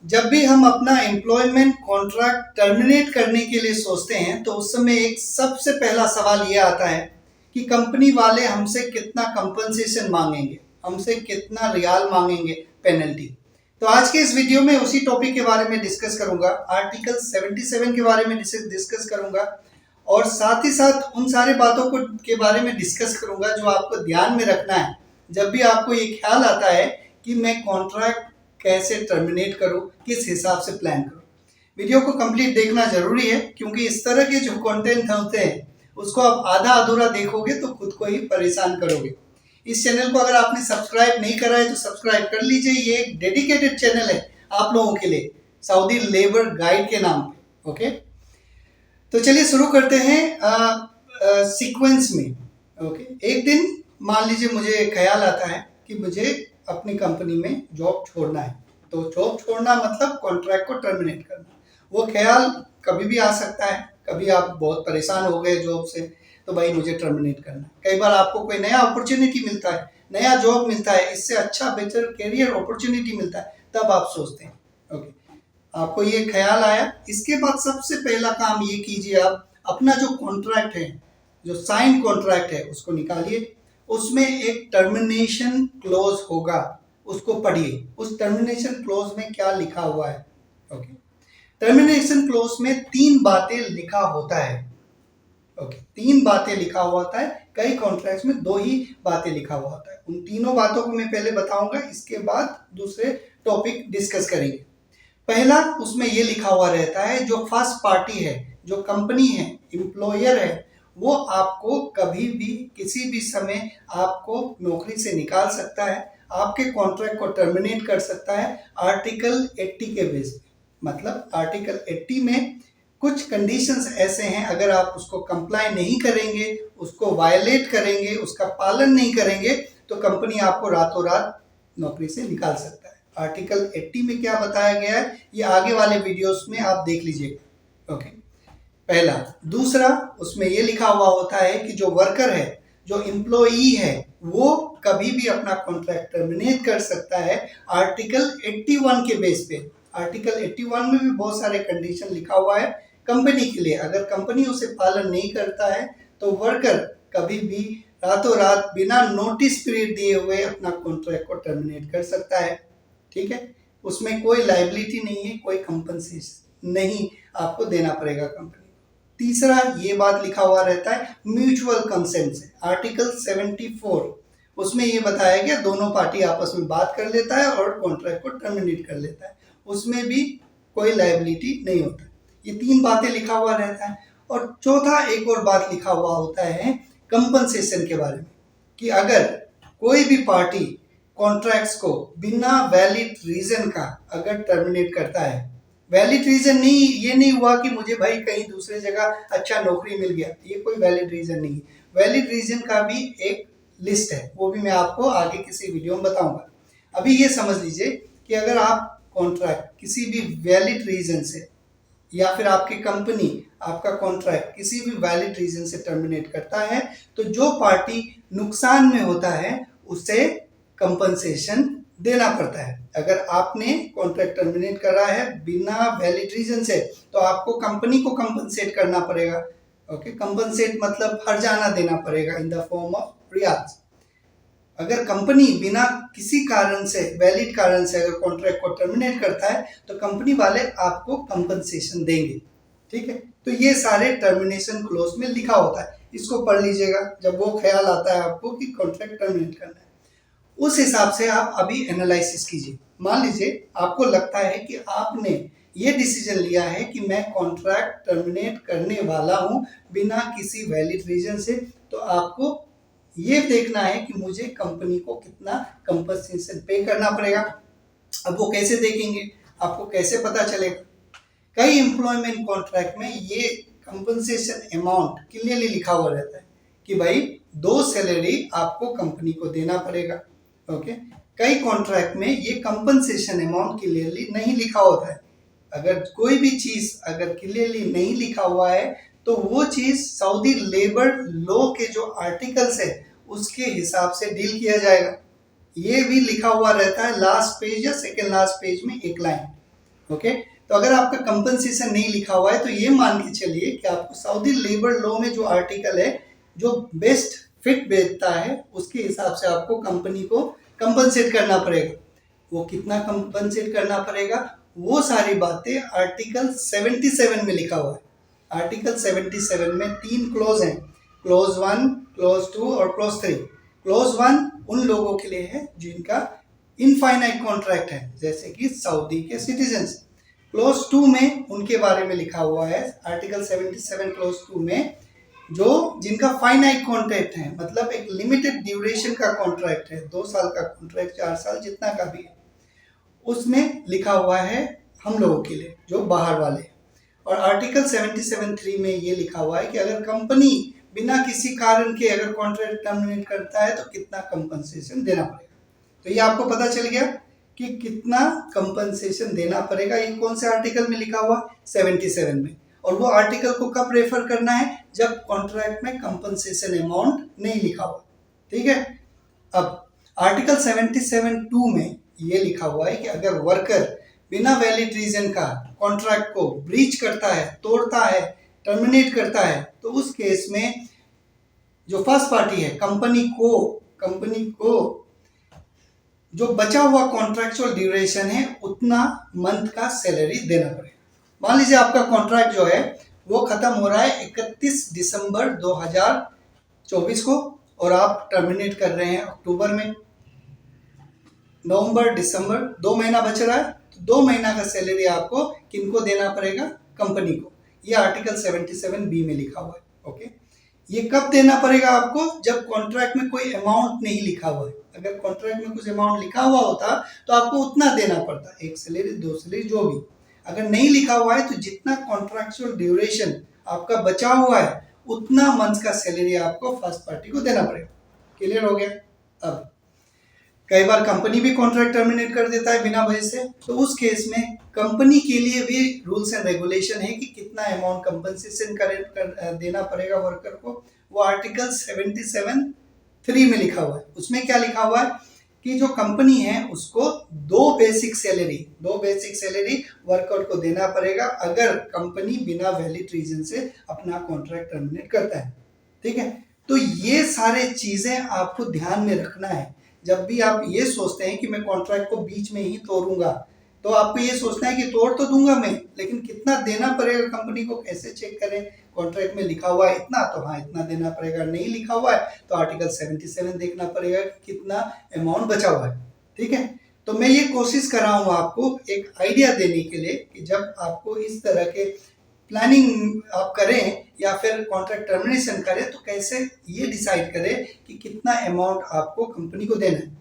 जब भी हम अपना एम्प्लॉयमेंट कॉन्ट्रैक्ट टर्मिनेट करने के लिए सोचते हैं तो उस समय एक सबसे पहला सवाल ये आता है कि कंपनी वाले हमसे कितना कंपनसेशन मांगेंगे, हमसे कितना रियाल मांगेंगे पेनल्टी। तो आज के इस वीडियो में उसी टॉपिक के बारे में डिस्कस करूंगा, आर्टिकल 77 के बारे में डिस्कस करूंगा और साथ ही साथ उन सारी बातों को के बारे में डिस्कस करूंगा जो आपको ध्यान में रखना है जब भी आपको ये ख्याल आता है कि मैं कॉन्ट्रैक्ट कैसे टर्मिनेट करूं, किस हिसाब से प्लान करूं। वीडियो को कंप्लीट देखना जरूरी है क्योंकि इस तरह के जो कंटेंट होते हैं उसको आप आधा अधूरा देखोगे तो खुद को ही परेशान करोगे। इस चैनल को अगर आपने सब्सक्राइब नहीं करा है तो सब्सक्राइब कर लीजिए। ये एक डेडिकेटेड चैनल है आप लोगों के लिए, सऊदी लेबर गाइड के नाम पे। ओके, तो चलिए शुरू करते हैं सीक्वेंस में। ओके, एक दिन मान लीजिए मुझे ख्याल आता है कि मुझे अपनी कंपनी में जॉब छोड़ना है। तो जॉब छोड़ना मतलब कॉन्ट्रैक्ट को टर्मिनेट करना। वो ख्याल कभी भी आ सकता है, कभी आप बहुत परेशान हो गए जॉब से तो भाई मुझे टर्मिनेट करना है। कई बार आपको कोई नया अपॉर्चुनिटी मिलता है, नया जॉब मिलता है, इससे अच्छा बेहतर करियर अपॉर्चुनिटी मिलता है, तब आप सोचते हैं। ओके, आपको ये ख्याल आया, इसके बाद सबसे पहला काम ये कीजिए, आप अपना जो कॉन्ट्रैक्ट है, जो साइन कॉन्ट्रैक्ट है उसको निकालिए। उसमें एक टर्मिनेशन क्लोज होगा, उसको पढ़िए। उस टर्मिनेशन क्लोज में क्या लिखा हुआ है। ओके, टर्मिनेशन क्लोज में 3 बातें लिखा होता है। ओके, 3 बातें लिखा हुआ होता है। कई कॉन्ट्रैक्ट्स में 2 ही बातें लिखा हुआ होता है। उन तीनों बातों को मैं पहले बताऊंगा, इसके बाद दूसरे टॉपिक डिस्कस करेंगे। पहला, उसमें ये लिखा हुआ रहता है जो फर्स्ट पार्टी है, जो कंपनी है, एम्प्लॉयर है, वो आपको कभी भी किसी भी समय आपको नौकरी से निकाल सकता है, आपके कॉन्ट्रैक्ट को टर्मिनेट कर सकता है आर्टिकल 80 के बेस पे। मतलब आर्टिकल 80 में कुछ कंडीशंस ऐसे हैं, अगर आप उसको कंप्लाई नहीं करेंगे, उसको वायलेट करेंगे, उसका पालन नहीं करेंगे तो कंपनी आपको रातों रात नौकरी से निकाल सकता है। आर्टिकल 80 में क्या बताया गया है ये आगे वाले वीडियोस में आप देख लीजिएगा। ओके, पहला। दूसरा, उसमें ये लिखा हुआ होता है कि जो वर्कर है, जो एम्प्लॉई है, वो कभी भी अपना कॉन्ट्रैक्ट टर्मिनेट कर सकता है आर्टिकल 81 के बेस पे। आर्टिकल 81 में भी बहुत सारे कंडीशन लिखा हुआ है कंपनी के लिए। अगर कंपनी उसे पालन नहीं करता है तो वर्कर कभी भी रातों रात बिना नोटिस पीरियड दिए हुए अपना कॉन्ट्रैक्ट को टर्मिनेट कर सकता है। ठीक है, उसमें कोई लायबिलिटी नहीं है, कोई कंपनसेशन नहीं आपको देना पड़ेगा कंपनी। तीसरा, ये बात लिखा हुआ रहता है म्यूचुअल कंसेंट से, आर्टिकल 74। उसमें ये बताया गया दोनों पार्टी आपस में बात कर लेता है और कॉन्ट्रैक्ट को टर्मिनेट कर लेता है, उसमें भी कोई लायबिलिटी नहीं होता। ये 3 बातें लिखा हुआ रहता है। और चौथा, एक और बात लिखा हुआ होता है कंपनसेशन के बारे में, कि अगर कोई भी पार्टी कॉन्ट्रैक्ट्स को बिना वैलिड रीजन का अगर टर्मिनेट करता है, वैलिड रीजन नहीं, ये नहीं हुआ कि मुझे भाई कहीं दूसरे जगह अच्छा नौकरी मिल गया, ये कोई वैलिड रीजन नहीं है। वैलिड रीजन का भी एक लिस्ट है, वो भी मैं आपको आगे किसी वीडियो में बताऊंगा। अभी ये समझ लीजिए कि अगर आप कॉन्ट्रैक्ट किसी भी वैलिड रीजन से, या फिर आपकी कंपनी आपका कॉन्ट्रैक्ट किसी भी वैलिड रीजन से टर्मिनेट करता है तो जो पार्टी नुकसान में होता है उसे कंपनसेशन देना पड़ता है। अगर आपने कॉन्ट्रैक्ट टर्मिनेट करा है बिना वैलिड रीजन से तो आपको कंपनी को कंपनसेट करना पड़ेगा। ओके, कंपनसेट मतलब हर्जाना देना पड़ेगा in the form of riyals. अगर कंपनी बिना किसी कारण से, वैलिड कारण से अगर कॉन्ट्रैक्ट को टर्मिनेट करता है तो कंपनी वाले आपको कंपनसेशन देंगे। ठीक है, तो ये सारे टर्मिनेशन क्लोज में लिखा होता है, इसको पढ़ लीजिएगा जब वो ख्याल आता है आपको कि कॉन्ट्रैक्ट टर्मिनेट करना है। उस हिसाब से आप अभी एनालिसिस कीजिए। मान लीजिए आपको लगता है कि आपने ये डिसीजन लिया है कि मैं कॉन्ट्रैक्ट टर्मिनेट करने वाला हूं बिना किसी वैलिड रीजन से, तो आपको ये देखना है कि मुझे कंपनी को कितना कंपनसेशन पे करना पड़ेगा। अब वो कैसे देखेंगे, आपको कैसे पता चलेगा? कई एम्प्लॉयमेंट कॉन्ट्रैक्ट में ये कंपनसेशन अमाउंट क्लियरली लिखा हुआ रहता है कि भाई 2 सैलरी आपको कंपनी को देना पड़ेगा। ओके, कई कॉन्ट्रैक्ट में ये कंपनसेशन अमाउंट क्लियरली नहीं लिखा होता है। अगर कोई भी चीज अगर क्लियरली नहीं लिखा हुआ है तो वो चीज सऊदी लेबर लॉ के जो आर्टिकल्स है उसके हिसाब से डील किया जाएगा। ये भी लिखा हुआ रहता है लास्ट पेज या सेकेंड लास्ट पेज में एक लाइन। ओके, तो अगर आपका कंपनसेशन नहीं लिखा हुआ है तो ये मान के चलिए कि आपको सऊदी लेबर लॉ में जो आर्टिकल है जो बेस्ट फिट बैठता है उसके हिसाब से आपको कंपनी को कंपनसेट करना पड़ेगा। वो कितना कंपनसेट करना पड़ेगा, वो सारी बातें आर्टिकल 77 में लिखा हुआ है। आर्टिकल 77 में 3 क्लोज हैं, क्लोज 1, क्लोज 2 और क्लोज 3। क्लोज 1 उन लोगों के लिए है जिनका इनफाइनाइट कॉन्ट्रैक्ट है, जैसे कि सऊदी के सिटीजन्स। क्लोज 2 में उनके बारे में लिखा हुआ है आर्टिकल 77 क्लोज 2 में, जो जिनका फाइनाइट कॉन्ट्रैक्ट है, मतलब एक लिमिटेड ड्यूरेशन का कॉन्ट्रैक्ट है, 2 साल का कॉन्ट्रैक्ट, 4 साल, जितना का भी है, उसमें लिखा हुआ है हम लोगों के लिए जो बाहर वाले। और आर्टिकल 77(3) में ये लिखा हुआ है कि अगर कंपनी बिना किसी कारण के अगर कॉन्ट्रैक्ट टर्मिनेट करता है तो कितना कंपनसेशन देना पड़ेगा। तो ये आपको पता चल गया कि कितना कंपनसेशन देना पड़ेगा। ये कौन से आर्टिकल में लिखा हुआ, 77 में। और वो आर्टिकल को कब रेफर करना है, जब कॉन्ट्रैक्ट में कंपनसेशन अमाउंट नहीं लिखा हुआ। ठीक है, अब आर्टिकल 77(2) में ये लिखा हुआ है कि अगर वर्कर बिना वैलिड रीजन का कॉन्ट्रैक्ट को ब्रीच करता है, तोड़ता है, टर्मिनेट करता है, तो उस केस में जो फर्स्ट पार्टी है कंपनी को जो बचा हुआ कॉन्ट्रैक्चुअल ड्यूरेशन है उतना मंथ का सैलरी देना पड़ेगा। मान लीजिए आपका कॉन्ट्रैक्ट जो है वो खत्म हो रहा है 31 दिसंबर 2024 को और आप टर्मिनेट कर रहे हैं अक्टूबर में। नवंबर, दिसंबर 2 महीना बच रहा है, तो 2 महीना का सैलरी आपको किनको देना पड़ेगा, कंपनी को। ये आर्टिकल 77(b) में लिखा हुआ है। ओके, ये कब देना पड़ेगा आपको, जब कॉन्ट्रैक्ट में कोई अमाउंट नहीं लिखा हुआ है। अगर कॉन्ट्रैक्ट में कुछ अमाउंट लिखा हुआ होता तो आपको उतना देना पड़ता, 1 सैलरी, 2 सैलरी, जो भी। अगर नहीं लिखा हुआ है तो जितना कॉन्ट्रैक्चुअल ड्यूरेशन आपका बचा हुआ है उतना मंथ का सैलरी आपको फर्स्ट पार्टी को देना पड़ेगा। क्लियर हो गया। अब कई बार कंपनी भी कॉन्ट्रैक्ट टर्मिनेट कर देता है बिना वजह से, तो उस केस में कंपनी के लिए भी रूल्स एंड रेगुलेशन है कि कितना अमाउंट कंपनसेशन देना पड़ेगा वर्कर को। वो आर्टिकल 77(3) में लिखा हुआ है। उसमें क्या लिखा हुआ है कि जो कंपनी है उसको 2 बेसिक सैलरी वर्कर को देना पड़ेगा अगर कंपनी बिना वैलिड रीजन से अपना कॉन्ट्रैक्ट टर्मिनेट करता है। ठीक है, तो ये सारे चीजें आपको ध्यान में रखना है। जब भी आप ये सोचते हैं कि मैं कॉन्ट्रैक्ट को बीच में ही तोड़ूंगा, तो आपको ये सोचना है कि तोड़ तो दूंगा मैं, लेकिन कितना देना पड़ेगा कंपनी को, कैसे चेक करें। कॉन्ट्रैक्ट में लिखा हुआ है इतना, तो हाँ इतना देना पड़ेगा। नहीं लिखा हुआ है तो आर्टिकल 77 देखना पड़ेगा कितना अमाउंट बचा हुआ है। ठीक है, तो मैं ये कोशिश कर रहा हूँ आपको एक आइडिया देने के लिए कि जब आपको इस तरह के प्लानिंग आप करें या फिर कॉन्ट्रैक्ट टर्मिनेशन करें तो कैसे ये डिसाइड करें कि कितना अमाउंट आपको कंपनी को देना है।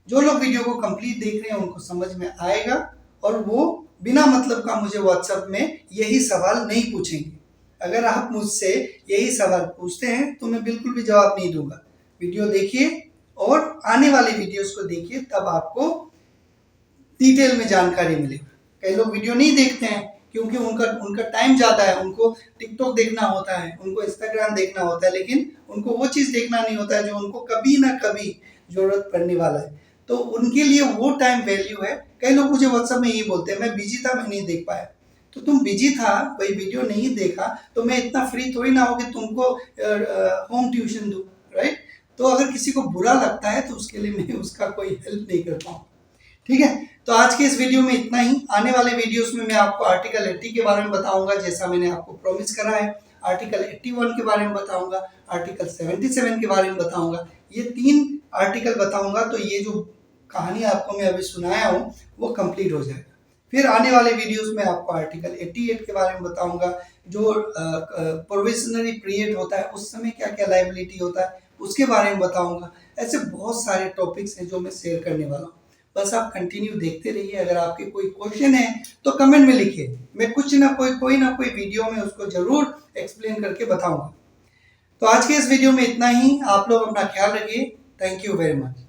जो लोग वीडियो को कंप्लीट देख रहे हैं उनको समझ में आएगा और वो बिना मतलब का मुझे व्हाट्सएप में यही सवाल नहीं पूछेंगे। अगर आप मुझसे यही सवाल पूछते हैं तो मैं बिल्कुल भी जवाब नहीं दूंगा। वीडियो देखिए और आने वाली वीडियोस को देखिए, तब आपको डिटेल में जानकारी मिलेगी। कई लोग वीडियो नहीं देखते हैं क्योंकि उनका टाइम ज़्यादा है, उनको टिकटॉक देखना होता है, उनको इंस्टाग्राम देखना होता है, लेकिन उनको वो चीज़ देखना नहीं होता है जो उनको कभी ना कभी ज़रूरत पड़ने वाला है। तो उनके लिए वो टाइम वैल्यू है। कई लोग मुझे व्हाट्सएप में यही बोलते हैं, मैं बिजी था, मैं नहीं देख पाया। तो तुम बिजी था, कोई वीडियो नहीं देखा, तो मैं इतना फ्री थोड़ी ना हो कि तुमको होम ट्यूशन दूँ, राइट। तो अगर किसी को बुरा लगता है तो उसके लिए मैं उसका कोई हेल्प नहीं कर पाऊँ। ठीक है, तो आज के इस वीडियो में इतना ही। आने वाले वीडियोस में मैं आपको आर्टिकल 80 के बारे में बताऊंगा, जैसा मैंने आपको प्रॉमिस करा है। आर्टिकल 81 के बारे में बताऊंगा, आर्टिकल 77 के बारे में बताऊंगा। ये 3 आर्टिकल बताऊंगा तो ये जो कहानी आपको मैं अभी सुनाया हूँ वो कंप्लीट हो जाएगा। फिर आने वाले वीडियोस में आपको आर्टिकल 88 के बारे में बताऊंगा, जो प्रोविजनरी पीरियड होता है उस समय क्या क्या लायबिलिटी होता है उसके बारे में बताऊंगा। ऐसे बहुत सारे टॉपिक्स हैं जो मैं शेयर करने वाला हूँ। बस आप कंटिन्यू देखते रहिए। अगर आपके कोई क्वेश्चन है तो कमेंट में लिखिए, मैं कुछ ना कोई ना कोई वीडियो में उसको जरूर एक्सप्लेन करके बताऊंगा। तो आज के इस वीडियो में इतना ही। आप लोग अपना ख्याल रखिए। Thank you very much.